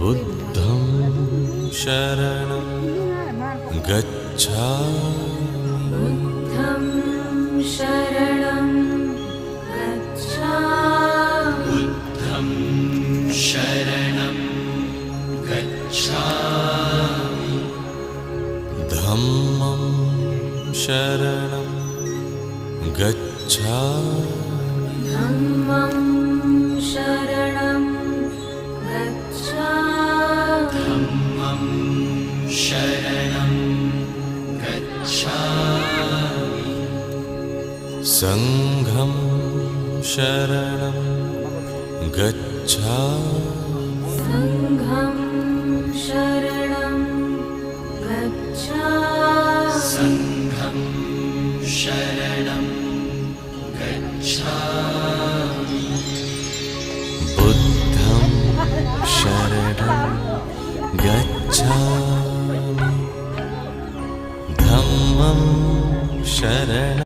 बुद्धं शरणं गच्छामि बुद्धं शरणं गच्छामि बुद्धं शरणं गच्छामि धम्मं शरणं गच्छामि धम्मं शरणं गच्छामि धम्मं शरणं गच्छामि संघं शरणं गच्छामि संघं शरणं गच्छामि संघं शरणं गच्छामि बुद्धं शरणं गच्छामि धम्मं शरणं